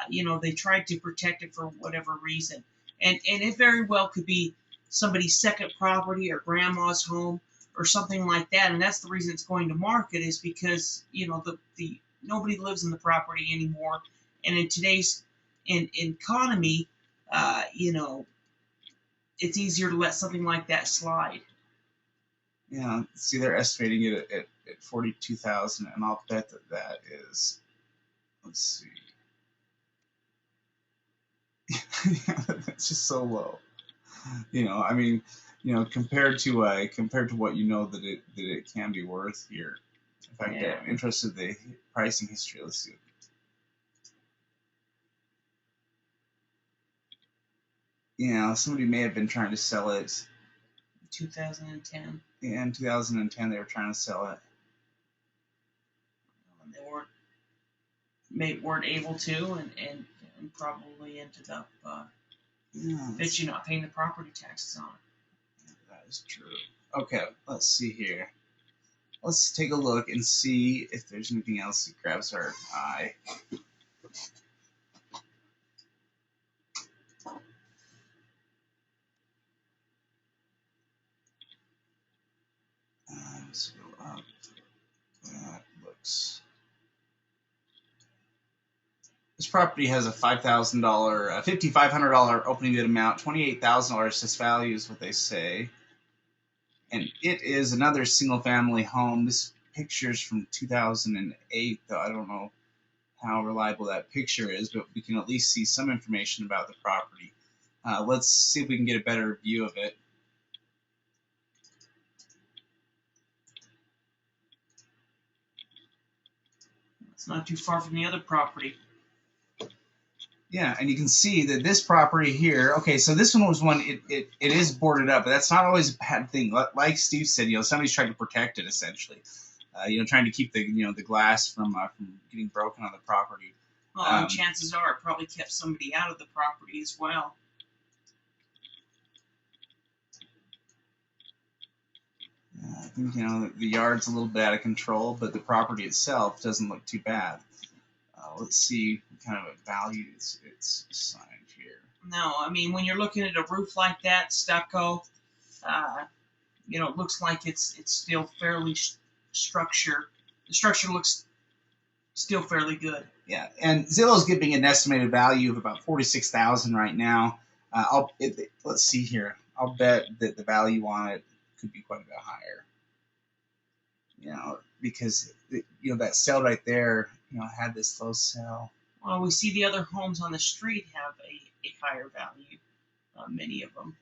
they tried to protect it for whatever reason, and it very well could be somebody's second property or grandma's home or something like that, and that's the reason it's going to market is because the nobody lives in the property anymore, and in today's economy, it's easier to let something like that slide. Yeah, see, they're estimating it at at 42,000, and I'll bet that is. Let's see. That's just so low. I mean, compared to what that it can be worth here. In fact, I'm interested in the pricing history. Let's see. Somebody may have been trying to sell it. 2010. Yeah, in 2010 they were trying to sell it. And they weren't able to, and probably ended up that you're not paying the property taxes on it. Yeah, that is true. Okay, let's see here. Let's take a look and see if there's anything else that grabs our eye. Let's go up. That looks. This property has a $5,000, $5,500 opening bid amount, $28,000 assessed value is what they say, and it is another single-family home. This picture's from 2008, though I don't know how reliable that picture is, but we can at least see some information about the property. Let's see if we can get a better view of it. It's not too far from the other property. Yeah, and you can see that this property here, okay, so this one was one, it is boarded up, but that's not always a bad thing. Like Steve said, somebody's trying to protect it, essentially. Trying to keep the glass from getting broken on the property. Well, and chances are it probably kept somebody out of the property as well. I think, the yard's a little bit out of control, but the property itself doesn't look too bad. Let's see what kind of a value it's assigned here. No, I mean, when you're looking at a roof like that, stucco, it looks like it's still fairly structured. The structure looks still fairly good. Yeah, and Zillow's giving an estimated value of about $46,000 right now. Let's see here. I'll bet that the value on it could be quite a bit higher. Because that sale right there, had this low sell. Well, we see the other homes on the street have a higher value. Many of them,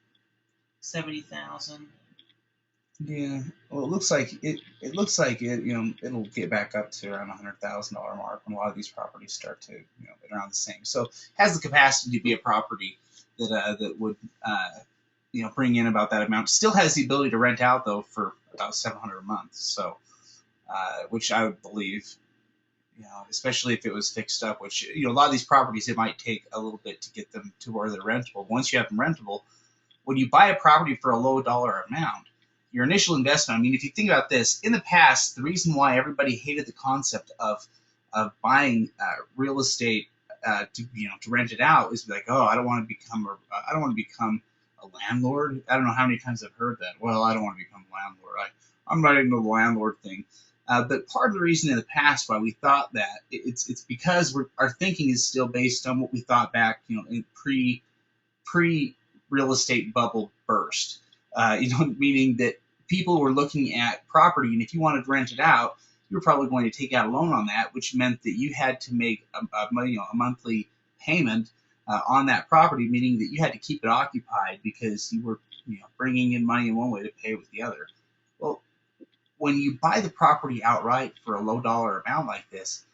70,000. Yeah. Well, it looks like it. It'll get back up to around $100,000 mark when a lot of these properties start to get around the same. So it has the capacity to be a property that would bring in about that amount. Still has the ability to rent out though for about $700 a month. So which I would believe. Especially if it was fixed up, which, a lot of these properties, it might take a little bit to get them to where they're rentable. Once you have them rentable, when you buy a property for a low dollar amount, your initial investment, I mean, if you think about this, in the past, the reason why everybody hated the concept of buying real estate to rent it out is like, oh, I don't want to become a landlord. I don't know how many times I've heard that. Well, I don't want to become a landlord. I'm not into the landlord thing. But part of the reason in the past why we thought that it's because our thinking is still based on what we thought back, in pre real estate bubble burst. Meaning that people were looking at property, and if you wanted to rent it out, you were probably going to take out a loan on that, which meant that you had to make a monthly payment on that property, meaning that you had to keep it occupied because you were bringing in money in one way to pay with the other. Well, when you buy the property outright for a low dollar amount like this,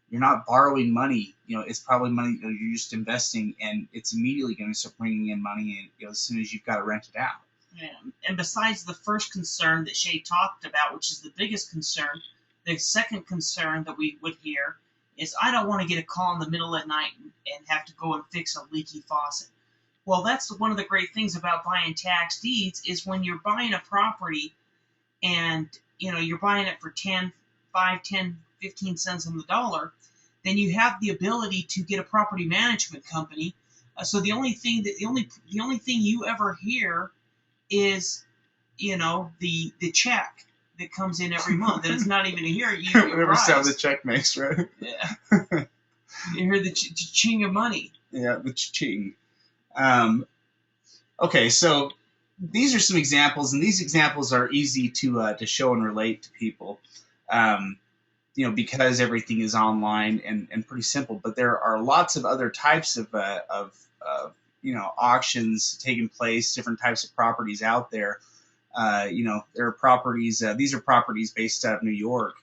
you're not borrowing money. It's probably money you're just investing, and it's immediately going to start bringing in money as soon as you've got to rent it out. Yeah. And besides the first concern that Shay talked about, which is the biggest concern, the second concern that we would hear is, I don't want to get a call in the middle of the night and have to go and fix a leaky faucet. Well, that's one of the great things about buying tax deeds is when you're buying a property and you're buying it for 5, 10, 15 cents on the dollar, then you have the ability to get a property management company. So the only thing you ever hear is, the check that comes in every month, and it's not even a year. Whatever sound the check makes, right? Yeah. You hear the ching of money. Yeah, the ching. Okay, so these are some examples, and these examples are easy to show and relate to people. because everything is online and pretty simple. But there are lots of other types of auctions taking place, different types of properties out there. There are properties. These are properties based out of New York.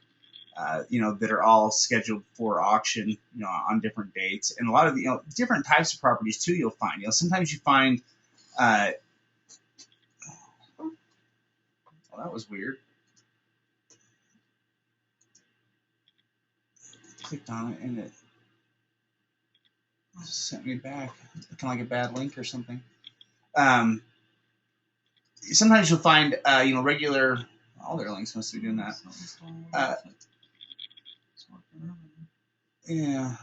That are all scheduled for auction, on different dates, and a lot of the different types of properties too. You'll find, sometimes you find. Well, that was weird. Clicked on it and it sent me back, looking like a bad link or something. Sometimes you'll find, regular. All their links must be doing that. Yeah,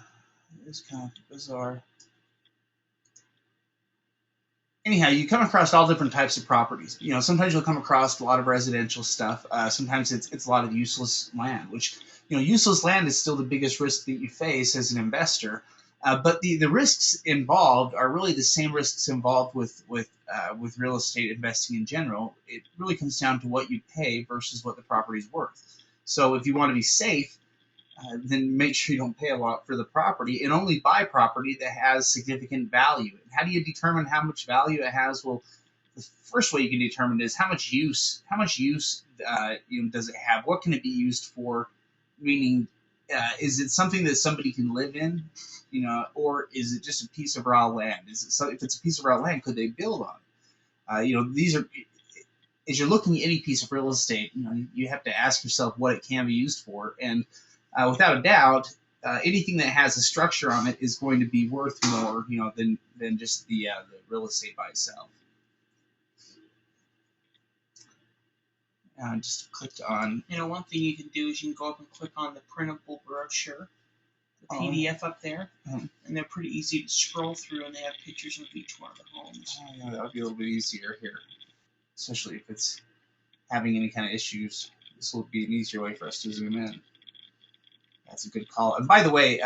it's kind of bizarre. Anyhow, you come across all different types of properties. Sometimes you'll come across a lot of residential stuff. Sometimes it's a lot of useless land, which, useless land is still the biggest risk that you face as an investor. But the risks involved are really the same risks involved with real estate investing in general. It really comes down to what you pay versus what the property is worth. So if you want to be safe, then make sure you don't pay a lot for the property and only buy property that has significant value. And how do you determine how much value it has? Well, the first way you can determine is how much use does it have? What can it be used for? Meaning, is it something that somebody can live in, or is it just a piece of raw land? If it's a piece of raw land, could they build on it? These are, as you're looking at any piece of real estate, you have to ask yourself what it can be used for. And without a doubt, anything that has a structure on it is going to be worth more, than just the real estate by itself. Just clicked on. One thing you can do is you can go up and click on the printable brochure, the PDF up there, and they're pretty easy to scroll through, and they have pictures of each one of the homes. Oh, yeah, that would be a little bit easier here, especially if it's having any kind of issues. This will be an easier way for us to zoom in. That's a good call. And by the way,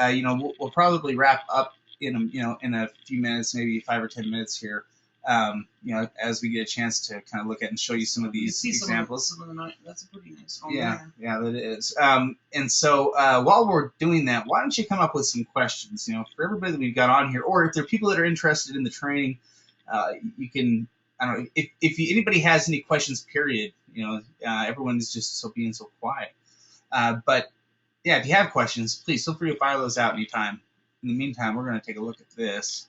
we'll probably wrap up in a few minutes, maybe 5 or 10 minutes here. As we get a chance to kind of look at and show you some of these examples. That's a pretty nice home. Yeah, that is. And so while we're doing that, why don't you come up with some questions? For everybody that we've got on here, or if there are people that are interested in the training, you can. I don't know if anybody has any questions. Period. Everyone is just being so quiet. But yeah, if you have questions, please feel free to fire those out anytime. In the meantime, we're going to take a look at this.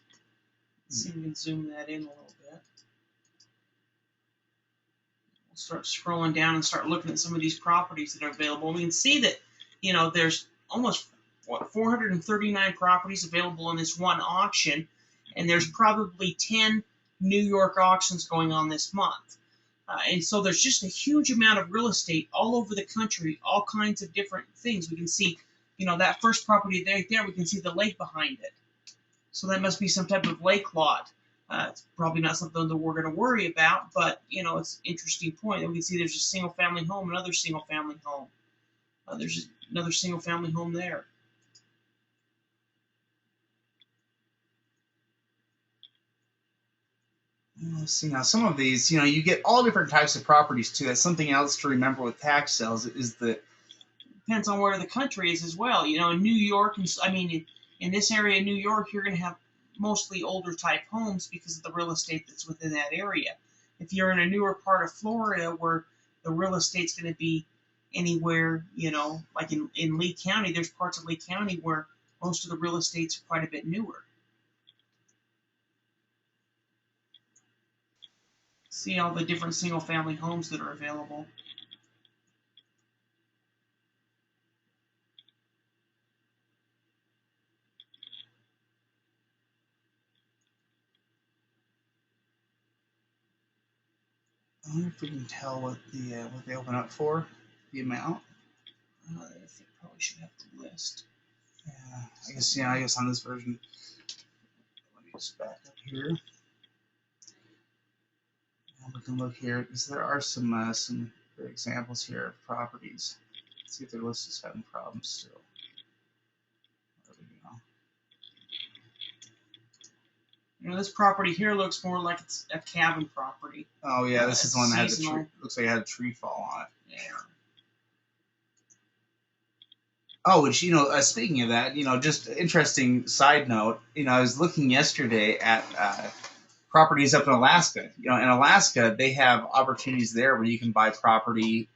See if we can zoom that in a little bit. We'll start scrolling down and start looking at some of these properties that are available. We can see that, there's almost 439 properties available in this one auction, and there's probably 10 New York auctions going on this month. And so there's just a huge amount of real estate all over the country, all kinds of different things. We can see, that first property right there, we can see the lake behind it. So that must be some type of lake lot. It's probably not something that we're going to worry about, but, it's an interesting point. And we can see there's a single-family home, another single-family home. There's another single-family home there. Let's see now. Some of these, you get all different types of properties too. That's something else to remember with tax sales is that depends on where the country is as well. In New York, in this area of New York, you're going to have mostly older type homes because of the real estate that's within that area. If you're in a newer part of Florida where the real estate's going to be anywhere, like in Lee County, there's parts of Lee County where most of the real estate's quite a bit newer. See all the different single-family homes that are available. I wonder if we can tell what they open up for, the amount. I think probably should have the list. Yeah, I guess on this version. Let me just back up here. And we can look here because there are some good examples here of properties. Let's see if their list is having problems still. There we go. This property here looks more like it's a cabin property. Oh yeah, this is the one that had the tree. Looks like it had a tree fall on it. Yeah. Oh, which, speaking of that, just interesting side note, I was looking yesterday at properties up in Alaska. In Alaska, they have opportunities there where you can buy property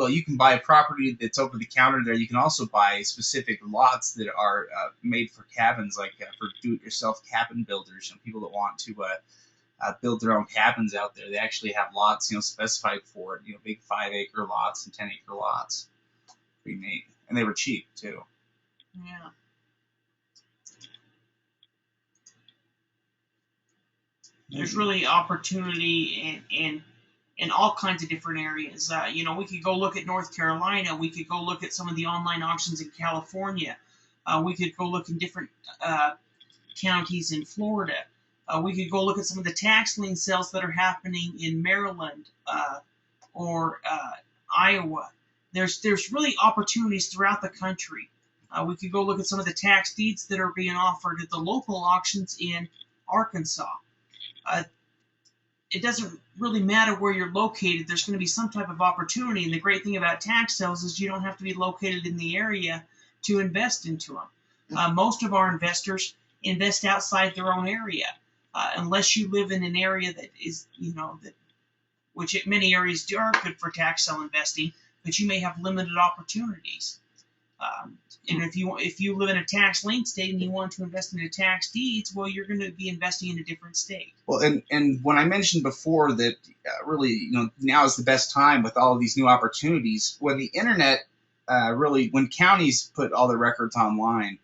you can buy a property that's over the counter there. You can also buy specific lots that are made for cabins, like for do-it-yourself cabin builders, people that want to build their own cabins out there. They actually have lots, specified for it. Big 5-acre lots and 10-acre lots. Pretty neat, and they were cheap too. Yeah. There's really opportunity in all kinds of different areas. We could go look at North Carolina. We could go look at some of the online auctions in California. We could go look in different counties in Florida. We could go look at some of the tax lien sales that are happening in Maryland or Iowa. There's really opportunities throughout the country. We could go look at some of the tax deeds that are being offered at the local auctions in Arkansas. It doesn't really matter where you're located. There's going to be some type of opportunity. And the great thing about tax sales is you don't have to be located in the area to invest into them. Most of our investors invest outside their own area, unless you live in an area that is, which many areas are good for tax sale investing, but you may have limited opportunities. And if you live in a tax lien state and you want to invest in the tax deeds, well, you're going to be investing in a different state. Well, and when I mentioned before that really, now is the best time with all of these new opportunities, when the internet when counties put all their records online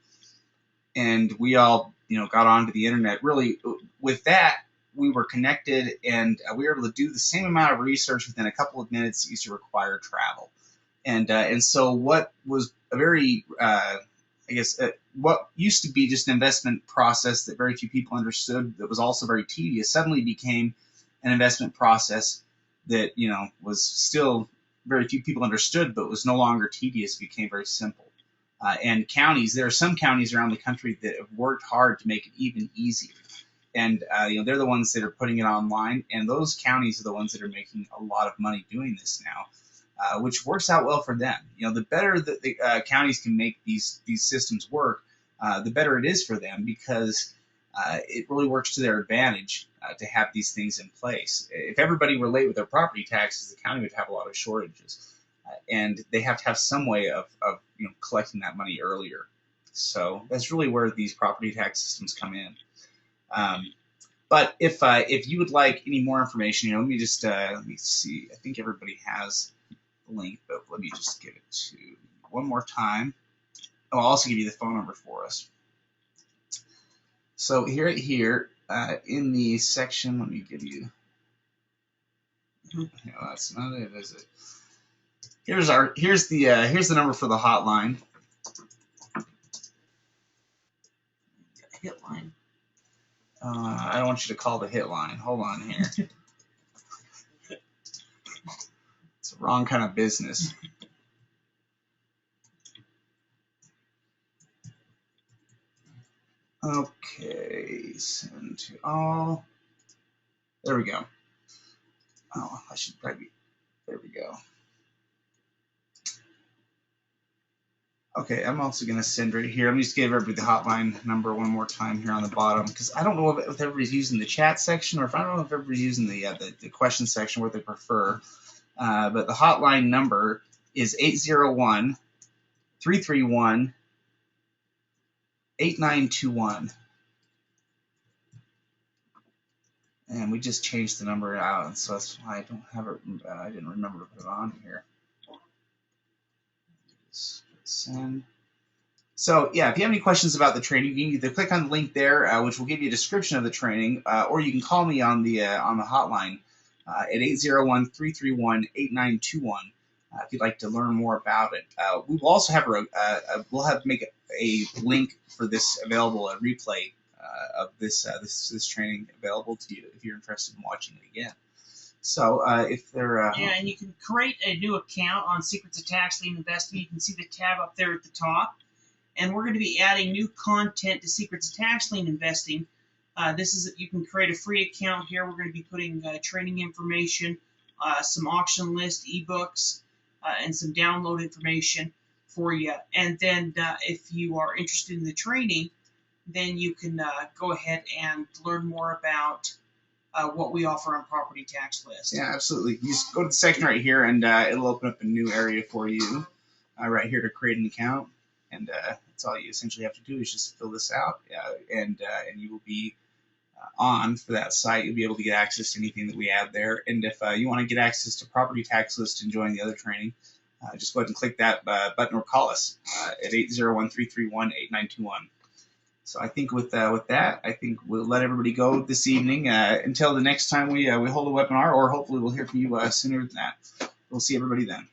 and we all, got onto the internet, really with that, we were connected and we were able to do the same amount of research within a couple of minutes that used to require travel. And so what was a very, what used to be just an investment process that very few people understood, that was also very tedious, suddenly became an investment process that, was still very few people understood, but was no longer tedious, became very simple. And counties, there are some counties around the country that have worked hard to make it even easier. And, they're the ones that are putting it online, and those counties are the ones that are making a lot of money doing this now. Which works out well for them. The better that the counties can make these systems work, the better it is for them, because it really works to their advantage to have these things in place. If everybody were late with their property taxes, the county would have a lot of shortages, and they have to have some way of collecting that money earlier. So that's really where these property tax systems come in. But if you would like any more information, let me just let me see. I think everybody has link, but let me just give it to you one more time. I'll also give you the phone number for us. So here in the section, let me give you. No, that's not it, is it? Here's the number for the hotline. Hit line. I don't want you to call the hit line. Hold on here. It's the wrong kind of business. Okay, send to all. There we go. Oh, I should probably. There we go. Okay, I'm also going to send right here. Let me just give everybody the hotline number one more time here on the bottom, because I don't know if everybody's using the chat section or if I don't know if everybody's using the question section where they prefer. But the hotline number is 801-331-8921. And we just changed the number out, and so that's why I don't have it. I didn't remember to put it on here. Send. So yeah, if you have any questions about the training, you can either click on the link there, which will give you a description of the training, or you can call me on the hotline at 801-331-8921 if you'd like to learn more about it. We will also have we'll have make a link for this available, a replay of this training available to you if you're interested in watching it again. So if they're yeah, and you can create a new account on Secrets of Tax Lien Investing. You can see the tab up there at the top, and we're going to be adding new content to Secrets of Tax Lien Investing. You can create a free account here. We're going to be putting training information, some auction list, ebooks, and some download information. for you. And then if you are interested in the training, then you can go ahead and learn more about what we offer on Property Tax List. Yeah, absolutely. You just go to the section right here, and it'll open up a new area for you right here to create an account. And that's all you essentially have to do is just fill this out, and you will be on for that site. You'll be able to get access to anything that we add there. And if you want to get access to Property Tax List and join the other training, just go ahead and click that button or call us at 801-331-8921. So I think with that, I think we'll let everybody go this evening until the next time we hold a webinar, or hopefully we'll hear from you sooner than that. We'll see everybody then.